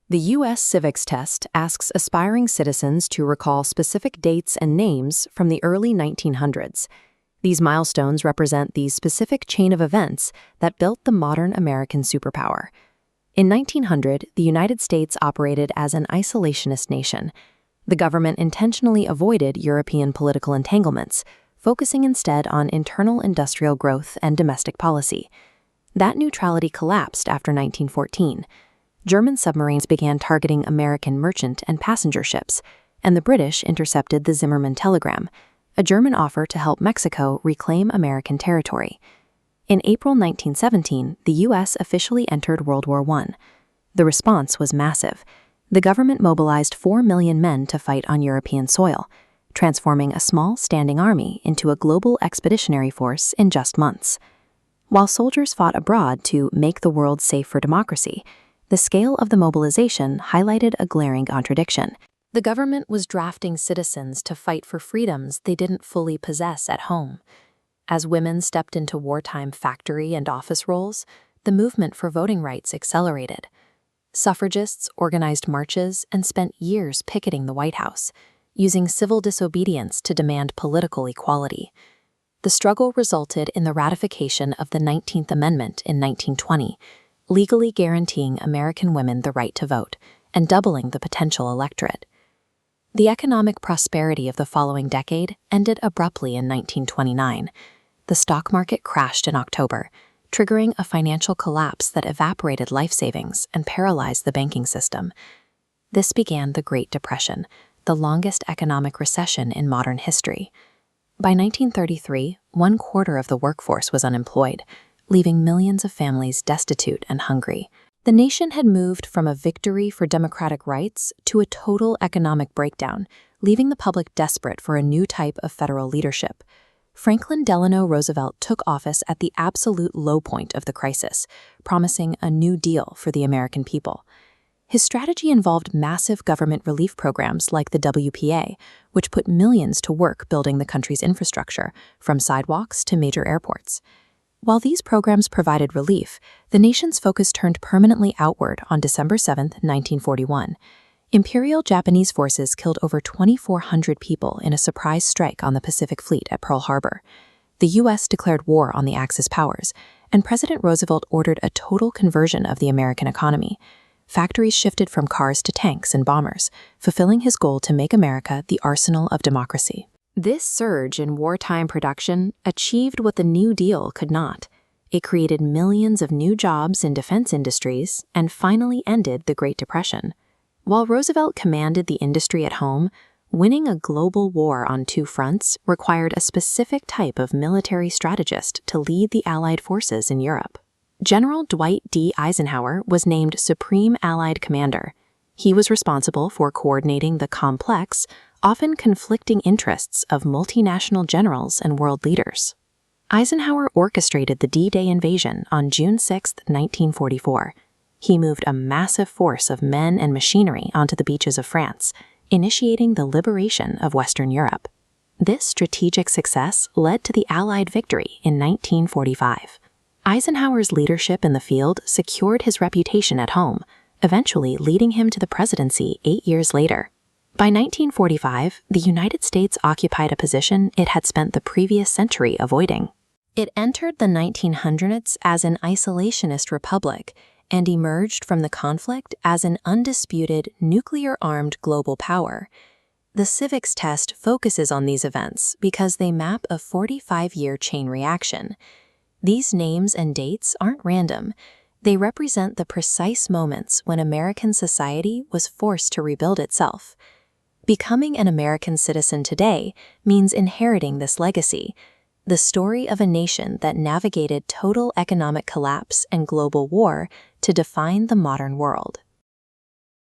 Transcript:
The U.S. Civics Test asks aspiring citizens to recall specific dates and names from the early 1900s. These milestones represent the specific chain of events that built the modern American superpower. In 1900, the United States operated as an isolationist nation. The government intentionally avoided European political entanglements, focusing instead on internal industrial growth and domestic policy. That neutrality collapsed after 1914. German submarines began targeting American merchant and passenger ships, and the British intercepted the Zimmermann telegram, a German offer to help Mexico reclaim American territory. In April 1917, the U.S. officially entered World War I. The response was massive. The government mobilized 4 million men to fight on European soil, transforming a small standing army into a global expeditionary force in just months. While soldiers fought abroad to make the world safe for democracy, the scale of the mobilization highlighted a glaring contradiction. The government was drafting citizens to fight for freedoms they didn't fully possess at home. As women stepped into wartime factory and office roles, the movement for voting rights accelerated. Suffragists organized marches and spent years picketing the White House, using civil disobedience to demand political equality. The struggle resulted in the ratification of the 19th Amendment in 1920, legally guaranteeing American women the right to vote and doubling the potential electorate. The economic prosperity of the following decade ended abruptly in 1929. The stock market crashed in October, triggering a financial collapse that evaporated life savings and paralyzed the banking system. This began the Great Depression, the longest economic recession in modern history. By 1933, 1/4 of the workforce was unemployed, leaving millions of families destitute and hungry. The nation had moved from a victory for democratic rights to a total economic breakdown, leaving the public desperate for a new type of federal leadership. Franklin Delano Roosevelt took office at the absolute low point of the crisis, promising a new deal for the American people. His strategy involved massive government relief programs like the WPA, which put millions to work building the country's infrastructure, from sidewalks to major airports. While these programs provided relief, the nation's focus turned permanently outward on December 7, 1941. Imperial Japanese forces killed over 2,400 people in a surprise strike on the Pacific Fleet at Pearl Harbor. The U.S. declared war on the Axis powers, and President Roosevelt ordered a total conversion of the American economy. Factories shifted from cars to tanks and bombers, fulfilling his goal to make America the arsenal of democracy. This surge in wartime production achieved what the New Deal could not. It created millions of new jobs in defense industries and finally ended the Great Depression. While Roosevelt commanded the industry at home, winning a global war on two fronts required a specific type of military strategist to lead the Allied forces in Europe. General Dwight D. Eisenhower was named Supreme Allied Commander. He was responsible for coordinating the complex, often conflicting interests of multinational generals and world leaders. Eisenhower orchestrated the D-Day invasion on June 6, 1944. He moved a massive force of men and machinery onto the beaches of France, initiating the liberation of Western Europe. This strategic success led to the Allied victory in 1945. Eisenhower's leadership in the field secured his reputation at home, eventually leading him to the presidency 8 years later. By 1945, the United States occupied a position it had spent the previous century avoiding. It entered the 1900s as an isolationist republic and emerged from the conflict as an undisputed, nuclear-armed global power. The civics test focuses on these events because they map a 45-year chain reaction. These names and dates aren't random. They represent the precise moments when American society was forced to rebuild itself. Becoming an American citizen today means inheriting this legacy, the story of a nation that navigated total economic collapse and global war to define the modern world.